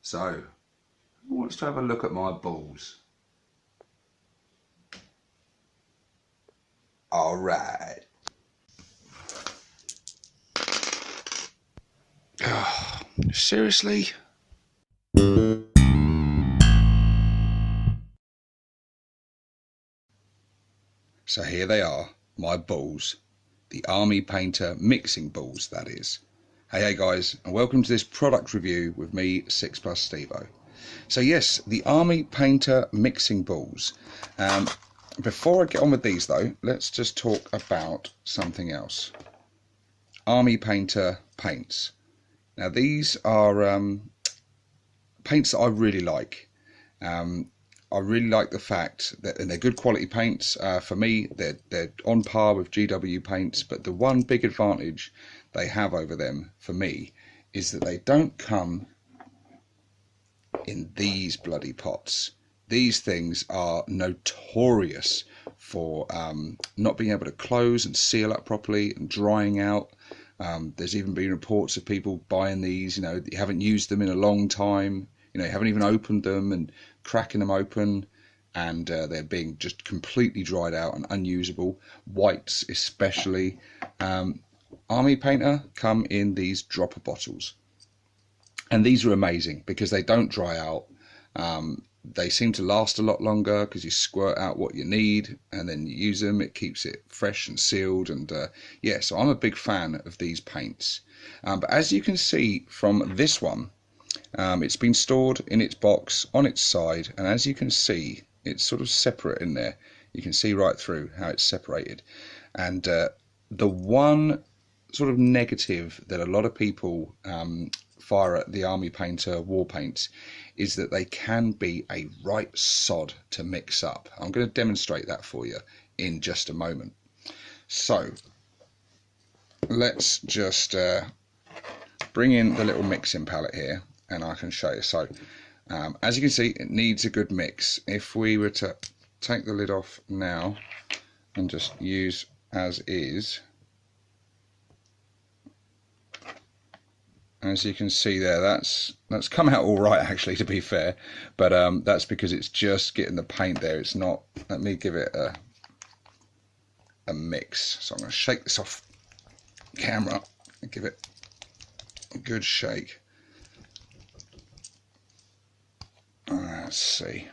So, who wants to have a look at my balls? Alright. Oh, seriously? So here they are, my balls. The Army Painter mixing balls, that is. Hey guys, and welcome to this product review with me, 6+ Stevo. So yes, the Army Painter mixing balls. Before I get on with these though, let's just talk about something else. Army Painter paints. Now these are paints that I really like. I really like the fact that, and they're good quality paints. For me, they're on par with GW paints, but the one big advantage they have over them, for me, is that they don't come in these bloody pots. These things are notorious for not being able to close and seal up properly and drying out. There's even been reports of people buying these, you haven't used them in a long time, you haven't even opened them, and cracking them open, and they're being just completely dried out and unusable. Whites especially. Army Painter come in these dropper bottles, and these are amazing because they don't dry out. They seem to last a lot longer because you squirt out what you need and then you use them. It keeps it fresh and sealed, and yeah, so I'm a big fan of these paints. But as you can see from this one, it's been stored in its box on its side, and as you can see, it's sort of separate in there. You can see right through how it's separated. And the one sort of negative that a lot of people fire at the Army Painter Warpaints is that they can be a right sod to mix up. I'm going to demonstrate that for you in just a moment. So let's just bring in the little mixing palette here, and I can show you. So as you can see, it needs a good mix. If we were to take the lid off now and just use as is, as you can see there, that's come out all right actually, to be fair, but that's because it's just getting the paint there. It's not. Let me give it a mix. So I'm going to shake this off camera and give it a good shake. Let's see.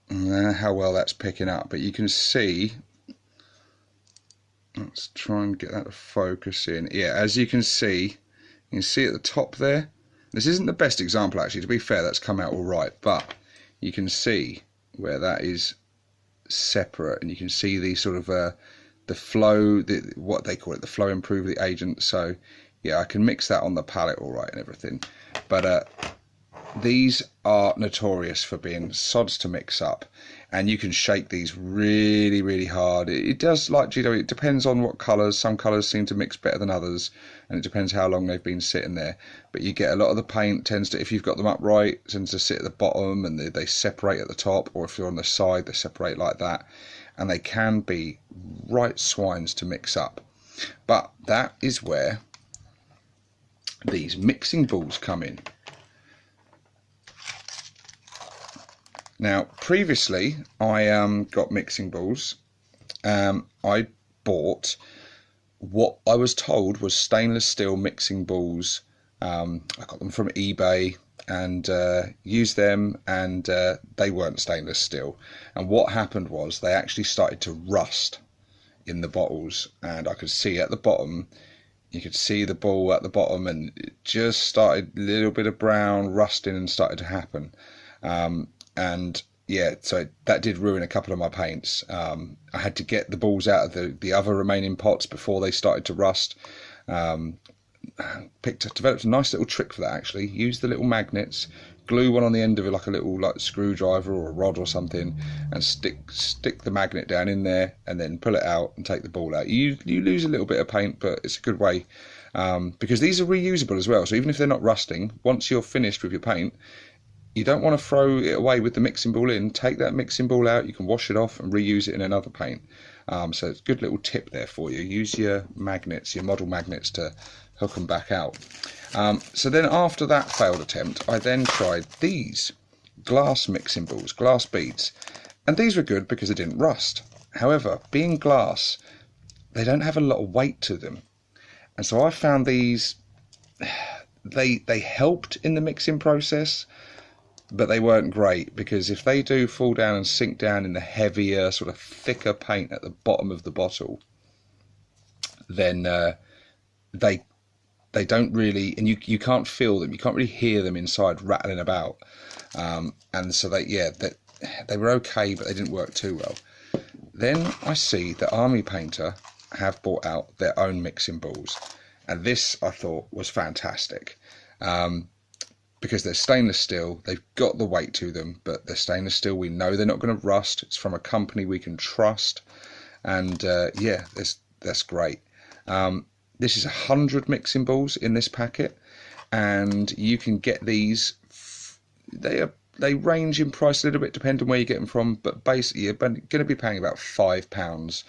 How well that's picking up, but you can see. Let's try and get that to focus in. Yeah, as you can see at the top there. This isn't the best example actually, to be fair, that's come out all right, but you can see where that is separate, and you can see the sort of the flow, what they call it, the flow improve the agent. So yeah, I can mix that on the palette all right and everything, but these are notorious for being sods to mix up, and you can shake these really hard. It does, like GW, it depends on what colours. Some colours seem to mix better than others, and it depends how long they've been sitting there. But you get a lot of the paint tends to, if you've got them upright, tends to sit at the bottom, and they separate at the top, or if you're on the side, they separate like that, and they can be right swines to mix up. But that is where these mixing balls come in. Now, previously, I got mixing balls. I bought what I was told was stainless steel mixing balls. I got them from eBay and used them, and they weren't stainless steel. And what happened was they actually started to rust in the bottles, and I could see at the bottom, you could see the ball at the bottom, and it just started a little bit of brown rusting and started to happen. And yeah, so that did ruin a couple of my paints. I had to get the balls out of the other remaining pots before they started to rust. Developed a nice little trick for that actually. Used the little magnets, glue one on the end of it like a little screwdriver or a rod or something, and stick the magnet down in there, and then pull it out and take the ball out. You lose a little bit of paint, but it's a good way, because these are reusable as well. So even if they're not rusting, once you're finished with your paint, you don't want to throw it away with the mixing ball in. Take that mixing ball out, you can wash it off and reuse it in another paint. So it's a good little tip there for you. Use your magnets, your model magnets, to hook them back out. So then after that failed attempt, I then tried these glass mixing balls, glass beads, and these were good because they didn't rust. However, being glass, they don't have a lot of weight to them, and so I found these, they helped in the mixing process, but they weren't great, because if they do fall down and sink down in the heavier, sort of thicker paint at the bottom of the bottle, then they don't really, and you can't feel them, you can't really hear them inside rattling about, and so they were okay, but they didn't work too well. Then I see that Army Painter have brought out their own mixing balls, and this I thought was fantastic, because they're stainless steel, they've got the weight to them, but they're stainless steel, we know they're not going to rust, it's from a company we can trust, and yeah, that's great. This is 100 mixing balls in this packet, and you can get these, they range in price a little bit depending on where you get them from, but basically you're going to be paying about £5.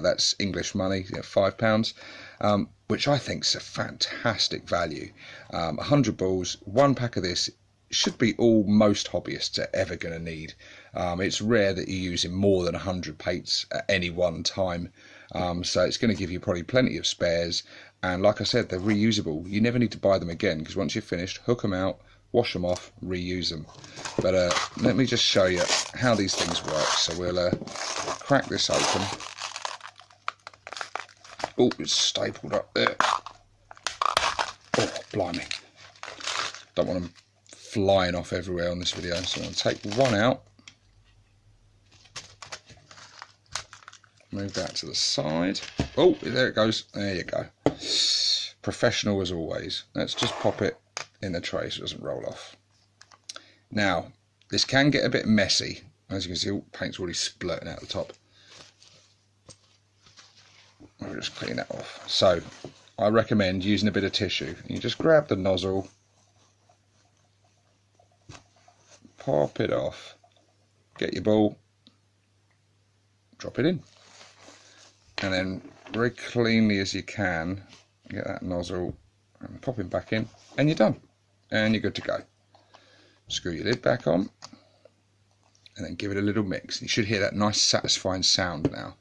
That's English money, yeah, £5, which I think is a fantastic value. 100 balls, one pack of this should be all most hobbyists are ever going to need. It's rare that you're using more than 100 paints at any one time, so it's going to give you probably plenty of spares, and like I said, they're reusable. You never need to buy them again, because once you're finished, hook them out, wash them off, reuse them. But let me just show you how these things work. So we'll crack this open. Oh, it's stapled up there. Oh, blimey. Don't want them flying off everywhere on this video, so I'm going to take one out. Move that to the side. Oh, there it goes. There you go. Professional as always. Let's just pop it in the tray so it doesn't roll off. Now, this can get a bit messy. As you can see, all paint's already splurting out the top. I'll just clean that off. So, I recommend using a bit of tissue. You just grab the nozzle, pop it off, get your ball, drop it in, and then very cleanly as you can, get that nozzle and pop it back in, and you're done, and you're good to go. Screw your lid back on, and then give it a little mix. You should hear that nice satisfying sound now.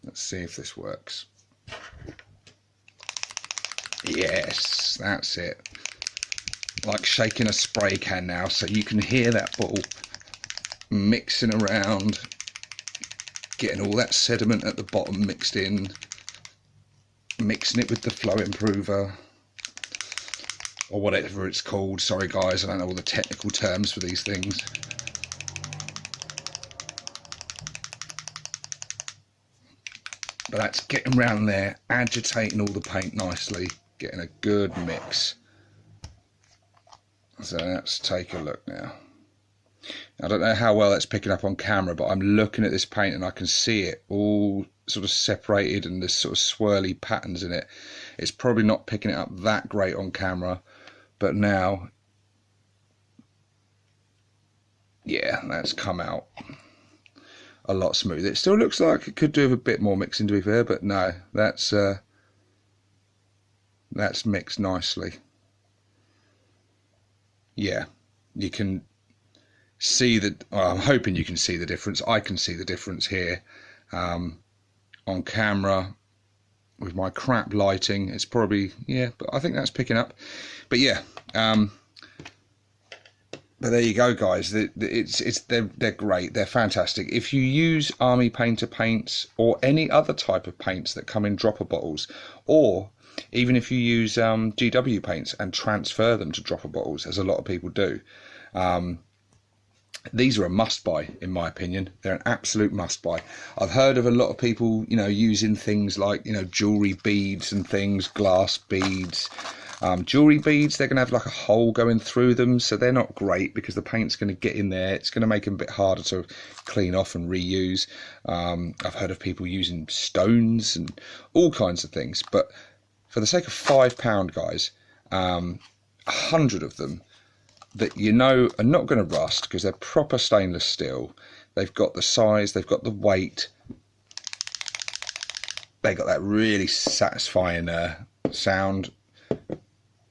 Let's see if this works. Yes, that's it. Like shaking a spray can now, so you can hear that ball mixing around, getting all that sediment at the bottom mixed in, mixing it with the flow improver, or whatever it's called. Sorry guys, I don't know all the technical terms for these things. But that's getting around there, agitating all the paint nicely, getting a good mix. So let's take a look now. I don't know how well that's picking up on camera, but I'm looking at this paint and I can see it all sort of separated and there's sort of swirly patterns in it. It's probably not picking it up that great on camera, but now, yeah, that's come out a lot smoother. It still looks like it could do with a bit more mixing, to be fair, but no, that's mixed nicely. Yeah, you can see that. Well, I'm hoping you can see the difference. I can see the difference here on camera with my crap lighting. It's probably, yeah, but I think that's picking up. But yeah, but there you go, guys. They're great. They're fantastic. If you use Army Painter paints or any other type of paints that come in dropper bottles, or even if you use GW paints and transfer them to dropper bottles, as a lot of people do, these are a must-buy, in my opinion. They're an absolute must-buy. I've heard of a lot of people, you know, using things like, you know, jewelry beads and things, glass beads. Jewelry beads, they're going to have like a hole going through them, so they're not great because the paint's going to get in there. It's going to make them a bit harder to clean off and reuse. I've heard of people using stones and all kinds of things, but for the sake of £5, guys, 100 of them that you know are not going to rust because they're proper stainless steel. They've got the size, they've got the weight, they got that really satisfying sound.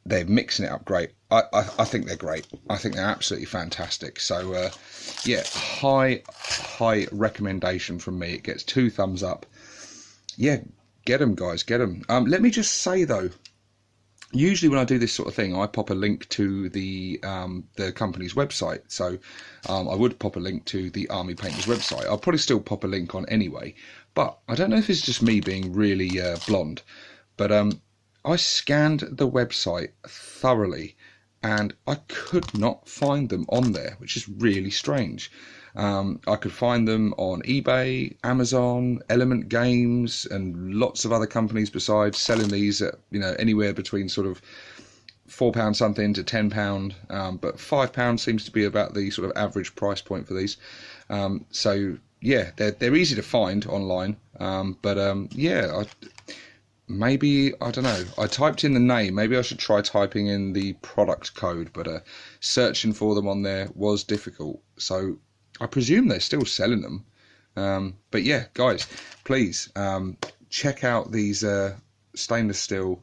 they're mixing it up great. I think they're great. I think they're absolutely fantastic. So yeah, high recommendation from me. It gets 2 thumbs up. Yeah, get them, guys, get them. Let me just say though, usually when I do this sort of thing, I pop a link to the company's website. So I would pop a link to the Army Painters website. I'll probably still pop a link on anyway, but I don't know if it's just me being really blonde, but I scanned the website thoroughly and I could not find them on there, which is really strange. I could find them on eBay, Amazon, Element Games, and lots of other companies besides, selling these at, you know, anywhere between sort of £4 something to £10, but £5 seems to be about the sort of average price point for these. So yeah, they're easy to find online, but yeah, maybe, I don't know, I typed in the name. Maybe I should try typing in the product code, but searching for them on there was difficult. So I presume they're still selling them. But yeah, guys, please check out these stainless steel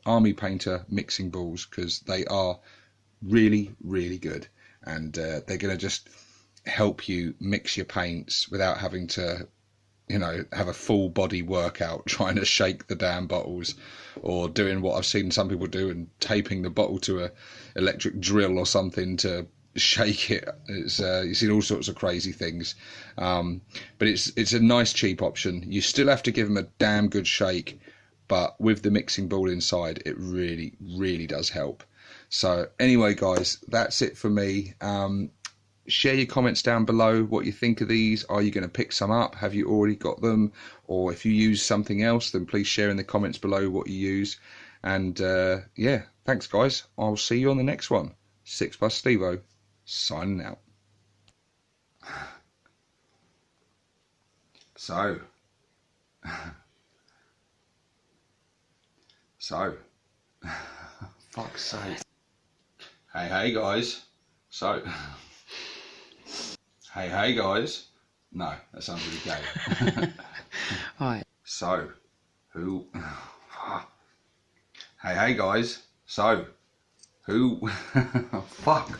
Army Painter mixing balls, because they are really, really good. And they're going to just help you mix your paints without having to, you know, have a full body workout trying to shake the damn bottles, or doing what I've seen some people do and taping the bottle to a electric drill or something to shake it. It's you've seen all sorts of crazy things, but it's a nice cheap option. You still have to give them a damn good shake, but with the mixing ball inside, it really does help. So anyway, guys, that's it for me. Share your comments down below what you think of these. Are you going to pick some up? Have you already got them? Or if you use something else, then please share in the comments below what you use. And yeah, thanks guys. I'll see you on the next one. 6+ Stevo, signing out. So, fuck's sake. Hey guys. So, hey guys. No, that sounds really gay. Right. So, who? Hey guys. So, who? Fuck.